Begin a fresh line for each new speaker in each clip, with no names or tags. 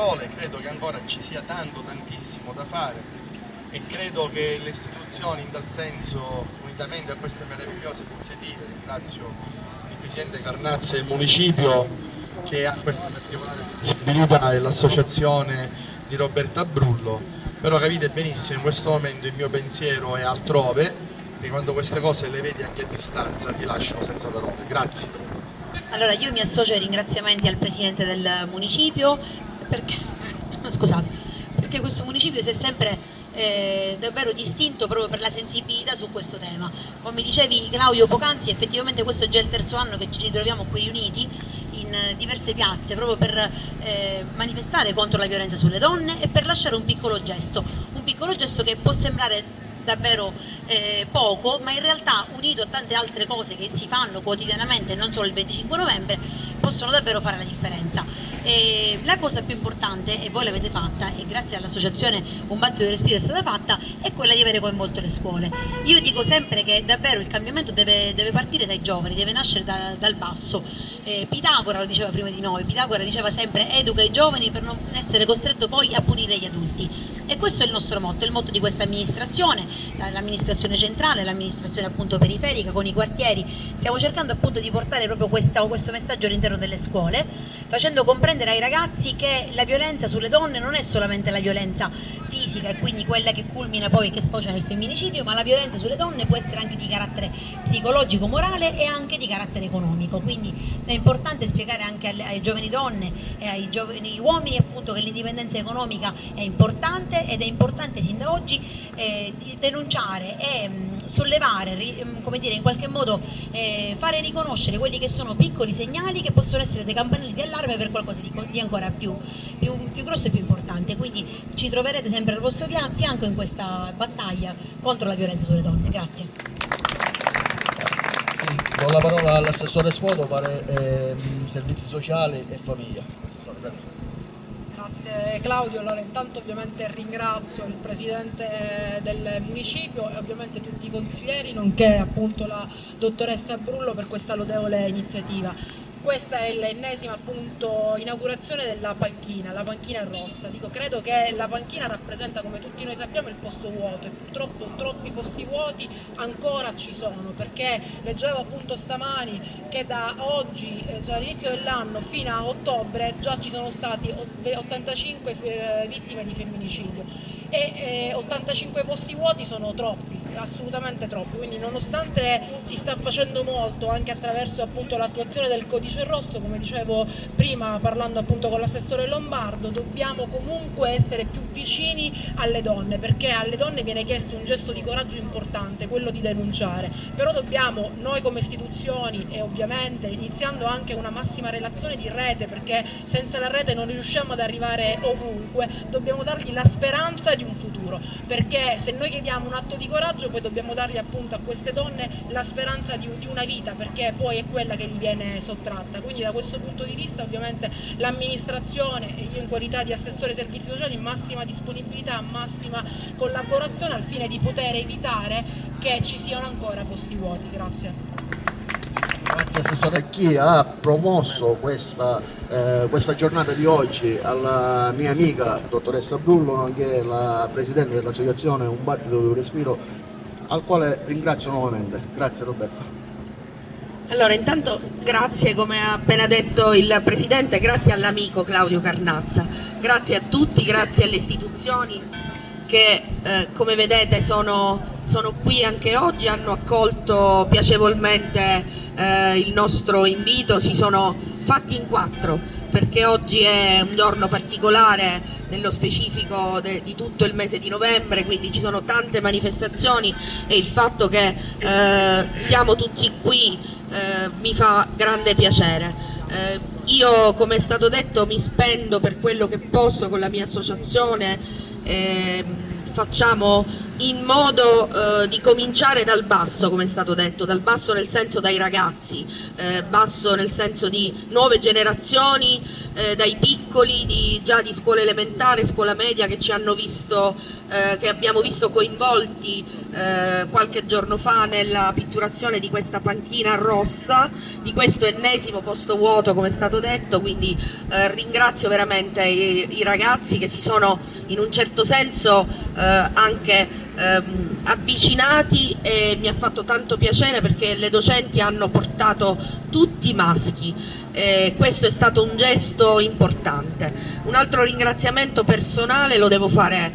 parole, credo che ancora ci sia tantissimo da fare e credo che le istituzioni in tal senso, unitamente a queste meravigliose iniziative, ringrazio il Presidente Carnazza e il Municipio che ha questa particolare sensibilità e l'associazione di Roberta Brullo, però capite benissimo in questo momento il mio pensiero è altrove e quando queste cose le vedi anche a distanza ti lasciano senza parole. Grazie.
Allora io mi associo ai ringraziamenti al Presidente del Municipio perché, scusate, perché questo Municipio si è sempre davvero distinto proprio per la sensibilità su questo tema. Come dicevi Claudio poc'anzi, effettivamente questo è già il terzo anno che ci ritroviamo qui riuniti in diverse piazze proprio per manifestare contro la violenza sulle donne e per lasciare un piccolo gesto che può sembrare davvero poco, ma in realtà unito a tante altre cose che si fanno quotidianamente, non solo il 25 novembre, possono davvero fare la differenza. La cosa più importante, e voi l'avete fatta, e grazie all'associazione Un battito di respiro è stata fatta, è quella di avere coinvolto le scuole. Io dico sempre che davvero il cambiamento deve partire dai giovani, deve nascere dal basso. Pitagora lo diceva prima di noi, Pitagora diceva sempre educa i giovani per non essere costretto poi a punire gli adulti. E questo è il nostro motto, il motto di questa amministrazione, l'amministrazione centrale, l'amministrazione appunto periferica con i quartieri. Stiamo cercando appunto di portare proprio questo messaggio all'interno delle scuole, facendo comprendere ai ragazzi che la violenza sulle donne non è solamente la violenza fisica e quindi quella che culmina poi, che sfocia nel femminicidio, ma la violenza sulle donne può essere anche di carattere psicologico, morale e anche di carattere economico. Quindi è importante spiegare anche ai giovani donne e ai giovani uomini appunto che l'indipendenza economica è importante ed è importante sin da oggi di denunciare e sollevare, come dire, in qualche modo fare riconoscere quelli che sono piccoli segnali che possono essere dei campanelli di allarme per qualcosa di ancora più grosso e più importante. Quindi ci troverete sempre al vostro fianco in questa battaglia contro la violenza sulle donne. Grazie.
Do la parola all'assessore Spoto, servizi sociali e famiglia.
Grazie Claudio, allora intanto ovviamente ringrazio il Presidente del Municipio e ovviamente tutti i consiglieri, nonché appunto la dottoressa Brullo per questa lodevole iniziativa. Questa è l'ennesima appunto inaugurazione della panchina, la panchina rossa. Credo che la panchina rappresenta, come tutti noi sappiamo, il posto vuoto e purtroppo troppi posti vuoti ancora ci sono, perché leggevo appunto stamani che da oggi, cioè dall'inizio dell'anno fino a ottobre, già ci sono stati 85 vittime di femminicidio e 85 posti vuoti sono troppi, assolutamente troppi. Quindi nonostante si sta facendo molto anche attraverso appunto l'attuazione del codice rosso, come dicevo prima parlando appunto con l'assessore Lombardo, dobbiamo comunque essere più vicini alle donne, perché alle donne viene chiesto un gesto di coraggio importante, quello di denunciare, però dobbiamo noi come istituzioni e ovviamente iniziando anche una massima relazione di rete, perché senza la rete non riusciamo ad arrivare ovunque, dobbiamo dargli la speranza di un futuro, perché se noi chiediamo un atto di coraggio poi dobbiamo dargli appunto a queste donne la speranza di una vita, perché poi è quella che gli viene sottratta. Quindi da questo punto di vista ovviamente l'amministrazione e io in qualità di assessore servizi sociali massima disponibilità, massima collaborazione al fine di poter evitare che ci siano ancora posti vuoti. Grazie.
Grazie Assessore. Chi ha promosso questa giornata di oggi alla mia amica dottoressa Brullo, nonché la Presidente dell'Associazione Un battito di respiro, al quale ringrazio nuovamente. Grazie Roberta.
Allora, intanto grazie, come ha appena detto il Presidente, grazie all'amico Claudio Carnazza, grazie a tutti, grazie alle istituzioni che come vedete sono qui anche oggi, hanno accolto piacevolmente il nostro invito, si sono fatti in quattro perché oggi è un giorno particolare nello specifico di tutto il mese di novembre, quindi ci sono tante manifestazioni e il fatto che siamo tutti qui mi fa grande piacere. Io, come è stato detto, mi spendo per quello che posso con la mia associazione, facciamo in modo di cominciare dal basso, come è stato detto, dal basso nel senso dai ragazzi, basso nel senso di nuove generazioni, dai piccoli già di scuola elementare, scuola media che ci hanno visto, che abbiamo visto coinvolti qualche giorno fa nella pitturazione di questa panchina rossa, di questo ennesimo posto vuoto come è stato detto, quindi ringrazio veramente i ragazzi che si sono in un certo senso anche avvicinati, e mi ha fatto tanto piacere perché le docenti hanno portato tutti maschi. Questo è stato un gesto importante. Un altro ringraziamento personale lo devo fare,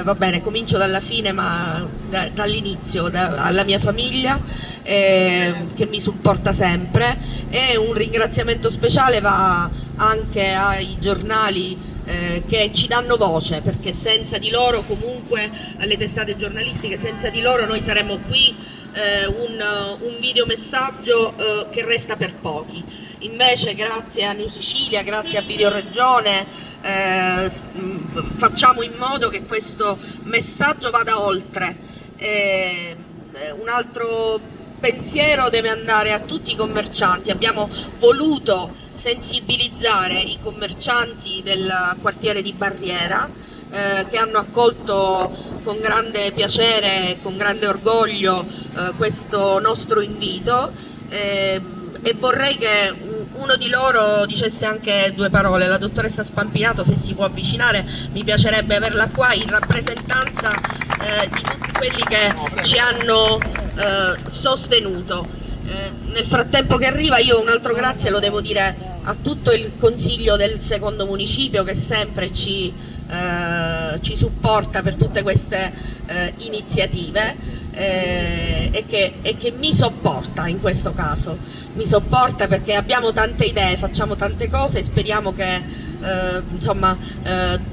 va bene, comincio dalla fine ma dall'inizio, alla mia famiglia che mi supporta sempre, e un ringraziamento speciale va anche ai giornali che ci danno voce, perché senza di loro, comunque alle testate giornalistiche, senza di loro noi saremmo qui un videomessaggio che resta per pochi. Invece grazie a New Sicilia, grazie a Video Regione, facciamo in modo che questo messaggio vada oltre. Un altro pensiero deve andare a tutti i commercianti. Abbiamo voluto sensibilizzare i commercianti del quartiere di Barriera, che hanno accolto con grande piacere e con grande orgoglio questo nostro invito, e vorrei che uno di loro dicesse anche due parole. La dottoressa Spampinato, se si può avvicinare, mi piacerebbe averla qua in rappresentanza di tutti quelli che ci hanno sostenuto. Nel frattempo che arriva, io un altro grazie lo devo dire a tutto il Consiglio del secondo municipio che sempre ci supporta per tutte queste iniziative, e che mi sopporta in questo caso. Mi sopporta perché abbiamo tante idee, facciamo tante cose e speriamo che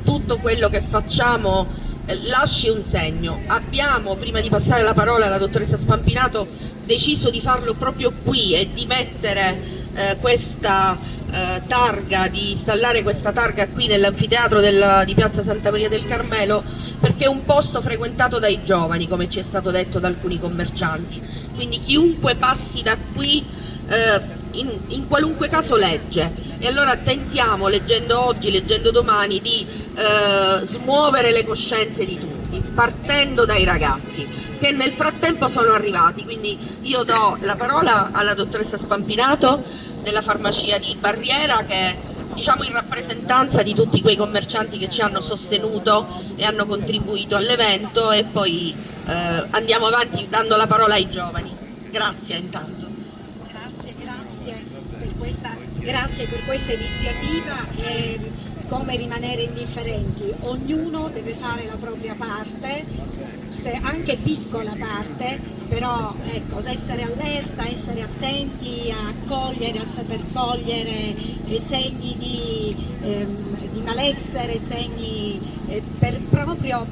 tutto quello che facciamo lasci un segno. Abbiamo, prima di passare la parola alla dottoressa Spampinato, deciso di farlo proprio qui e di mettere questa targa, di installare questa targa qui nell'anfiteatro di Piazza Santa Maria del Carmelo, perché è un posto frequentato dai giovani, come ci è stato detto da alcuni commercianti. Quindi chiunque passi da qui in qualunque caso legge, e allora tentiamo, leggendo oggi, leggendo domani, di smuovere le coscienze di tutti, partendo dai ragazzi che nel frattempo sono arrivati. Quindi io do la parola alla dottoressa Spampinato della farmacia di Barriera, che diciamo in rappresentanza di tutti quei commercianti che ci hanno sostenuto e hanno contribuito all'evento, e poi andiamo avanti dando la parola ai giovani. Grazie intanto.
Grazie per questa iniziativa. Come rimanere indifferenti? Ognuno deve fare la propria parte, anche piccola parte, però ecco, essere allerta, essere attenti a cogliere, a saper cogliere segni di malessere, segni per proprio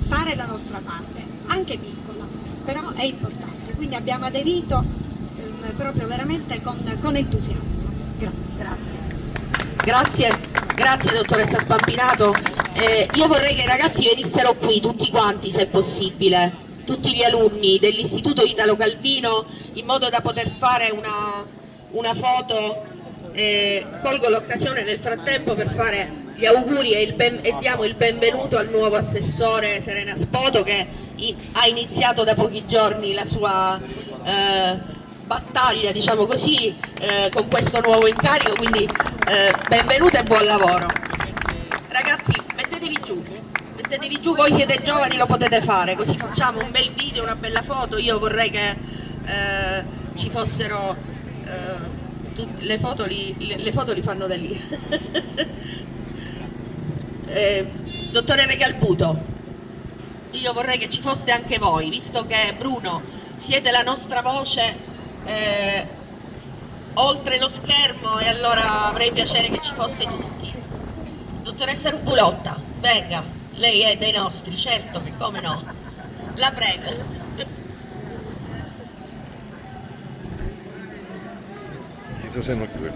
fare la nostra parte, anche piccola, però è importante. Quindi abbiamo aderito proprio veramente con entusiasmo.
Grazie dottoressa Spampinato. Io vorrei che i ragazzi venissero qui tutti quanti, se possibile, tutti gli alunni dell'Istituto Italo Calvino, in modo da poter fare una foto. Colgo l'occasione nel frattempo per fare gli auguri e diamo il benvenuto al nuovo assessore Serena Spoto, che ha iniziato da pochi giorni la sua battaglia, diciamo così, con questo nuovo incarico, quindi benvenuto e buon lavoro. Ragazzi, mettetevi giù, voi siete giovani, lo potete fare, così facciamo un bel video, una bella foto. Io vorrei che ci fossero le foto li fanno da lì. Dottore Regalbuto, io vorrei che ci foste anche voi, visto che Bruno siete la nostra voce oltre lo schermo, e allora avrei piacere che ci foste tutti. Dottoressa Rubulotta, venga, lei è dei nostri, certo che come no, la prego.
Io sono qui.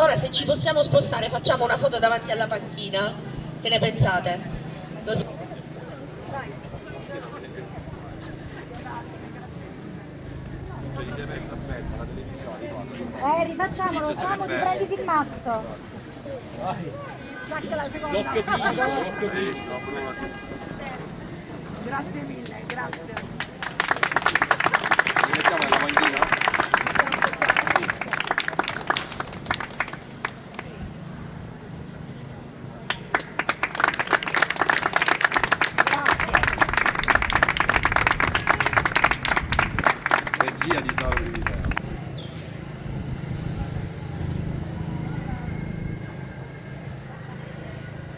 Ora se ci possiamo spostare facciamo una foto davanti alla panchina, che ne pensate? Così.
Rifacciamolo, siamo di prenditi il mazzo. Sacca la seconda.
Grazie mille, grazie.
Mettiamo nella panchina?